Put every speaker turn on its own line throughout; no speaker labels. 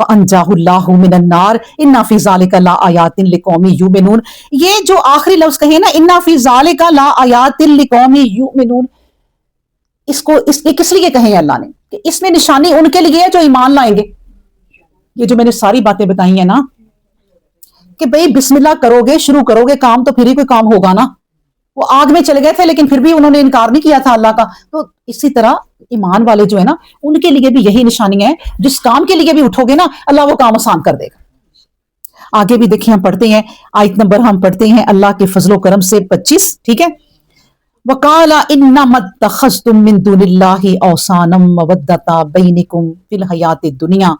فَأَنْجَاهُ اللَّهُ مِنَ النَّارِ إِنَّ فِي ذَلِكَ لَآيَاتٍ لِقَوْمٍ يُؤْمِنُونَ، یہ جو آخری لفظ کہے نا اِنَّ فِي ذَلِكَ لَآيَاتٍ لِقَوْمٍ يُؤْمِنُونَ، اس کے کس لیے کہیں اللہ نے کہ اس میں نشانی ان کے لیے ہے جو ایمان لائیں گے. یہ جو میں نے ساری باتیں بتائی ہیں نا کہ بھئی بسم اللہ کرو گے، شروع کرو گے کام تو پھر ہی کوئی کام ہوگا نا. وہ آگ میں چلے گئے تھے لیکن پھر بھی انہوں نے انکار نہیں کیا تھا اللہ کا. تو اسی طرح ایمان والے جو ہے نا ان کے لیے بھی یہی نشانی ہے، جس کام کے لیے بھی اٹھو گے نا اللہ وہ کام آسان کر دے گا. آگے بھی دیکھیں ہم پڑھتے ہیں آیت نمبر ہم پڑھتے ہیں اللہ کے فضل و کرم سے 25، ٹھیک ہے. وَقَالَ إِنَّمَا اتَّخَذْتُم مِّن دُونِ اللَّهِ أَوْثَانًا مَوَدَّةَ بَيْنِكُمْ فِي الْحَيَاةِ الدُّنْيَا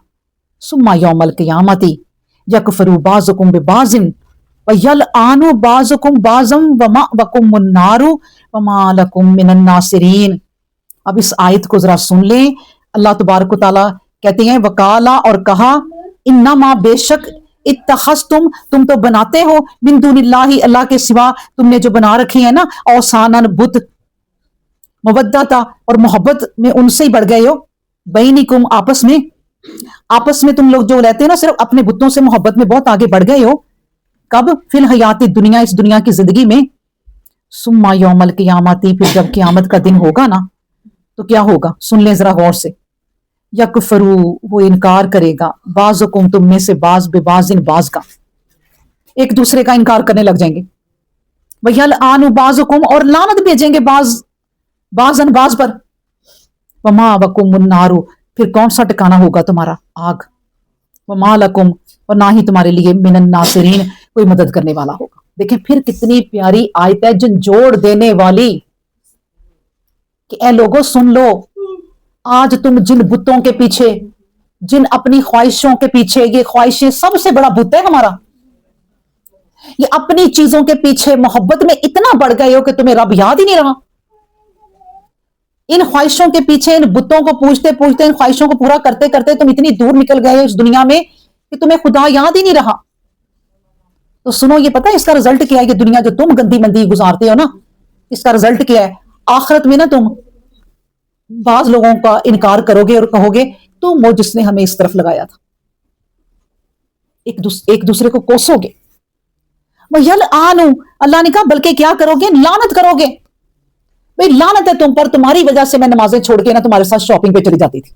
ثُمَّ يَوْمَ الْقِيَامَةِ يَكْفُرُ بَعْضُكُم بِبَعْضٍ وَيَلْعَنُ بَعْضُكُم بَعْضًا وَمَأْوَاكُمُ النَّارُ وَمَا لَكُم مِّنَ النَّاصِرِينَ. اب اس آیت کو ذرا سن لیں. اللہ تبارک و تعالیٰ کہتے ہیں وَقَالَ اور کہا، انما بے شک اتخذتم تم تو بناتے ہو من دون اللہ اللہ کے سوا تم نے جو بنا رکھے ہیں نا اوثاناً بت، مودتا اور محبت میں ان سے ہی بڑھ گئے ہو، بینکم آپس میں تم لوگ جو رہتے ہیں نا صرف اپنے بتوں سے محبت میں بہت آگے بڑھ گئے ہو. کب؟ فی الحیات دنیا، اس دنیا کی زندگی میں. ثم یوم القیامت، پھر جب قیامت کا دن ہوگا نا تو کیا ہوگا سن لیں ذرا غور سے. یکفرو وہ انکار کرے گا، بعضکم تم میں سے بعض ببعض بعض کا، ایک دوسرے کا انکار کرنے لگ جائیں گے. ویلعن بعضکم اور لعنت بھیجیں گے بعض پر. وما وکم النار پھر کون سا ٹھکانہ ہوگا تمہارا؟ آگ. وما لکم اور نہ ہی تمہارے لیے من الناصرین کوئی مدد کرنے والا ہوگا. دیکھیں پھر کتنی پیاری آیت ہے جھنجھوڑ دینے والی کہ اے لوگوں سن لو، آج تم جن بتوں کے پیچھے، جن اپنی خواہشوں کے پیچھے، یہ خواہشیں سب سے بڑا بت ہے ہمارا، یہ اپنی چیزوں کے پیچھے محبت میں اتنا بڑھ گئے ہو کہ تمہیں رب یاد ہی نہیں رہا. ان خواہشوں کے پیچھے ان بتوں کو پوجتے پوجتے ان خواہشوں کو پورا کرتے کرتے تم اتنی دور نکل گئے ہو اس دنیا میں کہ تمہیں خدا یاد ہی نہیں رہا. تو سنو یہ پتہ ہے اس کا رزلٹ کیا ہے؟ یہ دنیا جو تم گندی مندی گزارتے ہو نا اس کا رزلٹ کیا ہے؟ آخرت میں نا تم بعض لوگوں کا انکار کرو گے اور کہو گے تم وہ جس نے ہمیں اس طرف لگایا تھا، ایک دوسرے کو کوسو گے. وَيَلْعَنُ اللہ نے کہا بلکہ کیا کرو گے؟ لعنت کرو گے. بھئی لعنت ہے تم پر، تمہاری وجہ سے میں نمازیں چھوڑ کے نا تمہارے ساتھ شاپنگ پہ چلی جاتی تھی.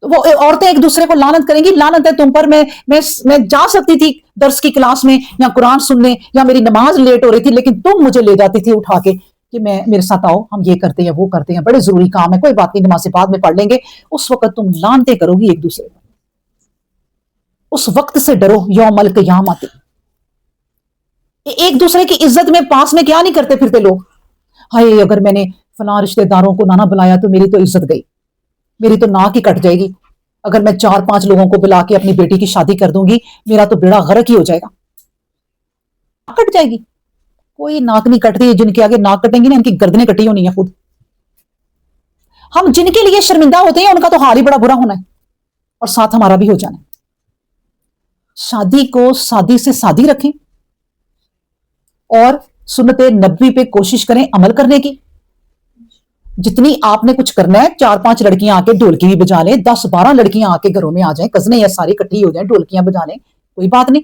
وہ عورتیں ایک دوسرے کو لعنت کریں گی، لعنت ہے تم پر، میں جا سکتی تھی درس کی کلاس میں یا قرآن سننے یا میری نماز لیٹ ہو رہی تھی لیکن تم مجھے لے جاتی تھی اٹھا کے کہ میرے ساتھ آؤ ہم یہ کرتے ہیں وہ کرتے ہیں، بڑے ضروری کام ہے، کوئی بات نہیں نماز بعد میں پڑھ لیں گے. اس وقت تم لعنتیں کرو گی ایک دوسرے کو. اس وقت سے ڈرو یوم القیامت. ایک دوسرے کی عزت میں پاس میں کیا نہیں کرتے پھرتے لوگ، ہائے اگر میں نے فلاں رشتہ داروں کو نہ بلایا تو میری تو عزت گئی، میری تو ناک ہی کٹ جائے گی، اگر میں 4-5 لوگوں کو بلا کے اپنی بیٹی کی شادی کر دوں گی میرا تو بیڑا غرق ہی ہو جائے گا. کٹ جائے گی. کوئی ناک نہیں کٹتی، جن کے آگے ناک کٹیں گی نا ان کی گردنیں کٹی ہونی ہیں خود. ہم جن کے لیے شرمندہ ہوتے ہیں ان کا تو حال ہی بڑا برا ہونا ہے اور ساتھ ہمارا بھی ہو جانا ہے. شادی کو سادی سے سادی رکھیں اور سنت نبوی پہ کوشش کریں عمل کرنے کی. جتنی آپ نے کچھ کرنا ہے 4-5 لڑکیاں آ کے ڈھولکی بھی بجا لیں، 10-12 لڑکیاں آ کے گھروں میں آ جائیں، کزنیں یا ساری اکٹھی ہو جائیں ڈھولکیاں بجا لیں، کوئی بات نہیں.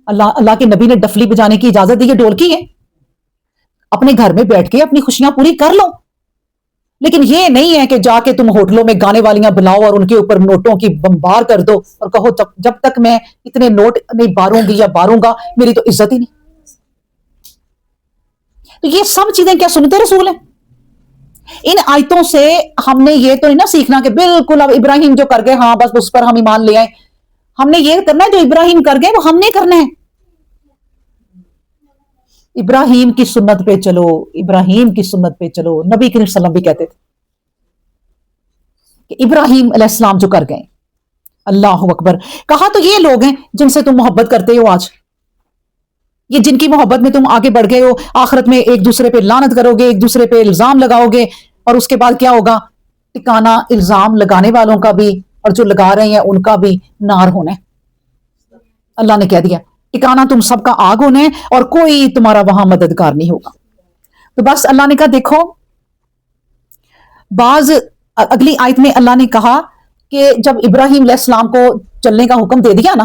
اللہ کے نبی نے ڈفلی بجانے کی اجازت دی ہے، ڈھولکی ہے، اپنے گھر میں بیٹھ کے اپنی خوشیاں پوری کر لو. لیکن یہ نہیں ہے کہ جا کے تم ہوٹلوں میں گانے والیاں بلاؤ اور ان کے اوپر نوٹوں کی بمبار کر دو اور کہو جب تک میں اتنے نوٹ نہیں باروں گی یا باروں گا میری تو عزت ہی نہیں. تو یہ سب چیزیں کیا سنت رسول ہیں؟ ان آیتوں سے ہم نے یہ تو نہیں نا سیکھنا کہ بالکل اب ابراہیم جو کر گئے ہاں بس اس پر ہم ایمان لے آئے. ہم نے یہ کرنا ہے جو ابراہیم کر گئے وہ ہم نے کرنا ہے. ابراہیم کی سنت پہ چلو، ابراہیم کی سنت پہ چلو. نبی کریم صلی اللہ علیہ وسلم بھی کہتے تھے کہ ابراہیم علیہ السلام جو کر گئے. اللہ اکبر. کہا تو یہ لوگ ہیں جن سے تم محبت کرتے ہو آج، یہ جن کی محبت میں تم آگے بڑھ گئے ہو. آخرت میں ایک دوسرے پہ لعنت کرو گے، ایک دوسرے پہ الزام لگاؤ گے اور اس کے بعد کیا ہوگا؟ ٹھکانہ الزام لگانے والوں کا بھی اور جو لگا رہے ہیں ان کا بھی نار ہونا ہے. اللہ نے کہہ دیا ٹھکانہ تم سب کا آگ ہونا ہے اور کوئی تمہارا وہاں مددگار نہیں ہوگا. تو بس اللہ نے کہا دیکھو، بعض اگلی آیت میں اللہ نے کہا کہ جب ابراہیم علیہ السلام کو چلنے کا حکم دے دیا نا،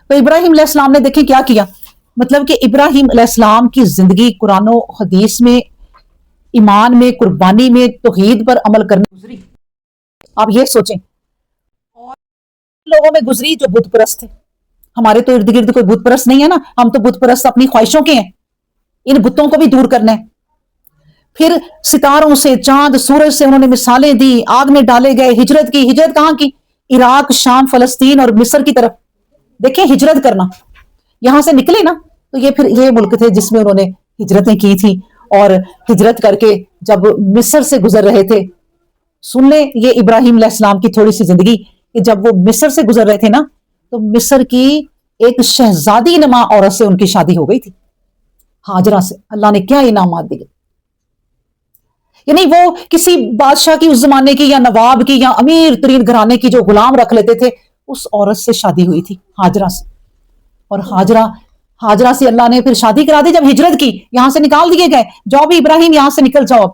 تو ابراہیم علیہ السلام نے دیکھیں کیا کیا، مطلب کہ ابراہیم علیہ السلام کی زندگی قرآن و حدیث میں، ایمان میں، قربانی میں، توحید پر عمل کرنے گزری. آپ یہ سوچیں، اور لوگوں میں گزری جو بت پرست تھے. ہمارے تو ارد گرد کوئی بت پرست نہیں ہے نا، ہم تو بت پرست اپنی خواہشوں کے ہیں، ان بتوں کو بھی دور کرنا ہے. پھر ستاروں سے، چاند سورج سے انہوں نے مثالیں دی، آگ میں ڈالے گئے، ہجرت کی. ہجرت کہاں کی؟ عراق، شام، فلسطین اور مصر کی طرف. دیکھیں ہجرت کرنا، یہاں سے نکلے نا تو یہ پھر یہ ملک تھے جس میں انہوں نے ہجرتیں کی تھی. اور ہجرت کر کے جب مصر سے گزر رہے تھے، سن لیں یہ ابراہیم علیہ السلام کی تھوڑی سی زندگی، کہ جب وہ مصر سے گزر رہے تھے نا تو مصر کی ایک شہزادی نما عورت سے ان کی شادی ہو گئی تھی، ہاجرہ سے. اللہ نے کیا انعامات دیے، یعنی وہ کسی بادشاہ کی اس زمانے کی یا نواب کی یا امیر ترین گھرانے کی جو غلام رکھ لیتے تھے، اس عورت سے شادی ہوئی تھی، ہاجرہ سے. اور ہاجرہ سے اللہ نے پھر شادی کرا دی. جب ہجرت کی، یہاں سے نکال دیے گئے، جاؤ بھی ابراہیم یہاں سے نکل جاؤ،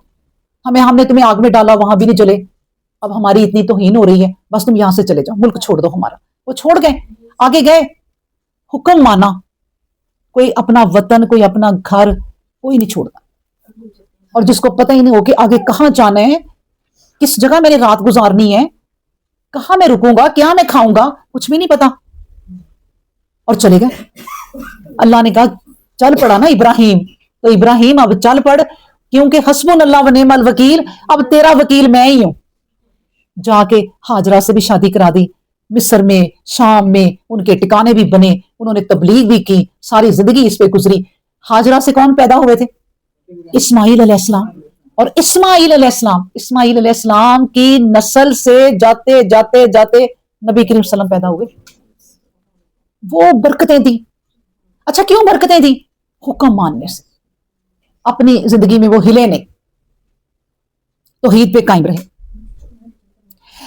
اب ہم نے تمہیں آگ میں ڈالا، وہاں بھی نہیں چلے، اب ہماری اتنی توہین ہو رہی ہے، بس تم یہاں سے چلے جاؤ، ملک چھوڑ دو ہمارا. وہ چھوڑ گئے، آگے گئے، حکم مانا. کوئی اپنا وطن، کوئی اپنا گھر، کوئی نہیں چھوڑتا. اور جس کو پتہ ہی نہیں ہو کہ آگے کہاں جانا ہے، کس جگہ میں نے رات گزارنی ہے، کہاں میں رکوں گا، کیا میں کھاؤں گا، کچھ بھی نہیں پتا، اور چلے گئے. اللہ نے کہا چل پڑا نا ابراہیم، تو ابراہیم اب چل پڑ، کیونکہ حسبنا اللہ و نعم الوکیل، اب تیرا وکیل میں ہی ہوں. جا کے ہاجرہ سے بھی شادی کرا دی. مصر میں، شام میں ان کے ٹکانے بھی بنے، انہوں نے تبلیغ بھی کی، ساری زندگی اس پہ گزری. ہاجرہ سے کون پیدا ہوئے تھے؟ اسماعیل علیہ السلام. اور اسماعیل علیہ السلام کی نسل سے جاتے جاتے جاتے نبی کریم صلی اللہ علیہ وسلم پیدا ہوئے. وہ برکتیں دی. اچھا کیوں برکتیں دی؟ حکم ماننے سے. اپنی زندگی میں وہ ہلے نہیں، توحید پہ قائم رہے.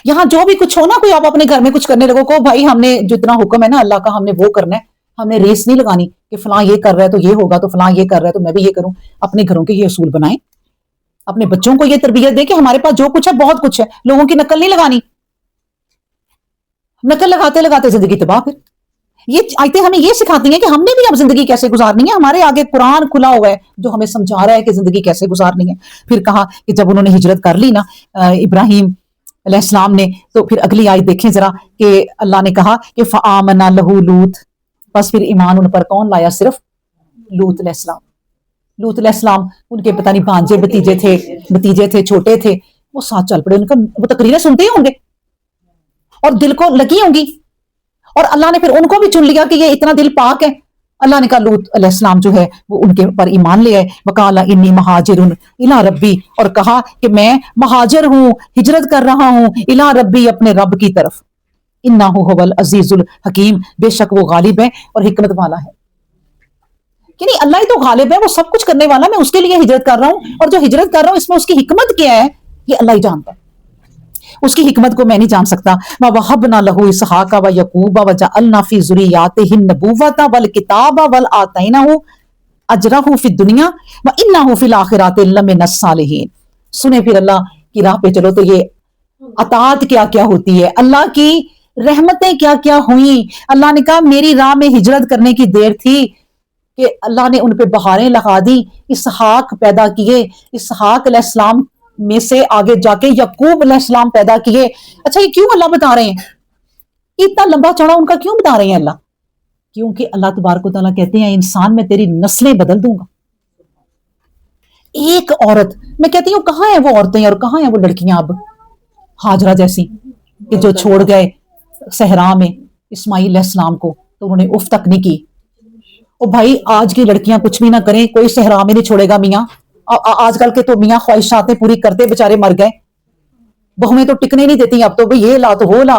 یہاں جو بھی کچھ ہو نا، کوئی آپ اپنے گھر میں کچھ کرنے لگو کو بھائی ہم نے جتنا حکم ہے نا اللہ کا، ہم نے وہ کرنا ہے، ہم نے ریس نہیں لگانی کہ فلاں یہ کر رہا ہے تو یہ ہوگا، تو فلاں یہ کر رہا ہے تو میں بھی یہ کروں. اپنے گھروں کے یہ اصول بنائیں، اپنے بچوں کو یہ تربیت دیں کہ ہمارے پاس جو کچھ ہے بہت کچھ ہے، لوگوں کی نقل نہیں لگانی. نقل لگاتے لگاتے زندگی تباہ. پھر یہ آیتیں ہمیں یہ سکھاتی ہیں کہ ہم نے بھی اب زندگی کیسے گزارنی ہے. ہمارے آگے قرآن کھلا ہوا ہے جو ہمیں سمجھا رہا ہے کہ زندگی کیسے گزارنی ہے. پھر کہا کہ جب انہوں نے ہجرت کر لی نا ابراہیم علیہ السلام نے، تو پھر اگلی آیت دیکھیں ذرا کہ اللہ نے کہا کہ فآمن لہ لوط، بس پھر ایمان ان پر کون لایا؟ صرف لوط علیہ السلام. لوط علیہ السلام ان کے پتہ نہیں بھانجے بتیجے تھے چھوٹے تھے، وہ ساتھ چل پڑے. ان کا وہ تقریریں سنتے ہی ہوں گے اور دل کو لگی ہوں گی، اور اللہ نے پھر ان کو بھی چن لیا کہ یہ اتنا دل پاک ہے. اللہ نے کہا لوط علیہ السلام جو ہے وہ ان کے پر ایمان لے آئے. وقال انی مہاجر الی ربی، اور کہا کہ میں مہاجر ہوں، ہجرت کر رہا ہوں الی ربی، اپنے رب کی طرف. انہ هو العزیز الحکیم، بے شک وہ غالب ہے اور حکمت والا ہے. کہ نہیں اللہ ہی تو غالب ہے، وہ سب کچھ کرنے والا، میں اس کے لیے ہجرت کر رہا ہوں، اور جو ہجرت کر رہا ہوں اس میں اس کی حکمت کیا ہے یہ اللہ ہی جانتا ہے. اس کی حکمت کو میں نہیں جان سکتا. وَوَهَبْنَا لَهُ إِسْحَاقَ وَيَعْقُوبَ وَجَعَلْنَا فِي ذُرِّيَّتِهِ النُّبُوَّةَ وَالْكِتَابَ وَآتَيْنَاهُ أَجْرَهُ فِي الدُّنْيَا وَإِنَّهُ فِي الْآخِرَةِ لَمِنَ الصَّالِحِينَ. سنیں پھر اللہ کی راہ پہ چلو تو یہ اطاعت کیا کیا ہوتی ہے، اللہ کی رحمتیں کیا کیا ہوئیں. اللہ نے کہا میری راہ میں ہجرت کرنے کی دیر تھی کہ اللہ نے ان پہ بہاریں لگا دی، اسحاق پیدا کیے، اسحاق علیہ السلام میں سے آگے جا کے یعقوب علیہ السلام پیدا کیے. اچھا یہ کیوں اللہ بتا رہے ہیں، اتنا لمبا چوڑا ان کا کیوں بتا رہے ہیں اللہ؟ کیونکہ اللہ تبارک و تعالیٰ کہتے ہیں انسان میں تیری نسلیں بدل دوں گا. ایک عورت، میں کہتی ہوں کہاں ہیں وہ عورتیں اور کہاں ہیں وہ لڑکیاں اب ہاجرہ جیسی کہ جو چھوڑ گئے صحرا میں اسماعیل علیہ السلام کو تو انہوں نے اف تک نہیں کی. او بھائی آج کی لڑکیاں کچھ بھی نہ کریں، کوئی صحرا میں نہیں چھوڑے گا میاں. آج کل کے تو میاں خواہشاتیں پوری کرتے بےچارے مر گئے، بہویں تو ٹکنے نہیں دیتی اب تو، بھئی یہ لا تو وہ لا.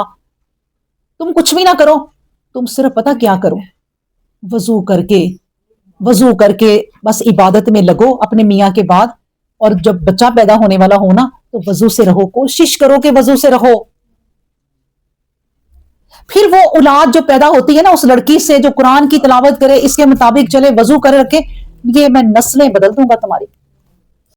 تم کچھ بھی نہ کرو، تم صرف پتہ کیا کرو، وضو کر کے بس عبادت میں لگو اپنے میاں کے بعد. اور جب بچہ پیدا ہونے والا ہو نا تو وضو سے رہو، کوشش کرو کہ وضو سے رہو. پھر وہ اولاد جو پیدا ہوتی ہے نا اس لڑکی سے جو قرآن کی تلاوت کرے، اس کے مطابق چلے، وضو کرے رکھے، یہ میں نسلیں بدل دوں گا تمہاری.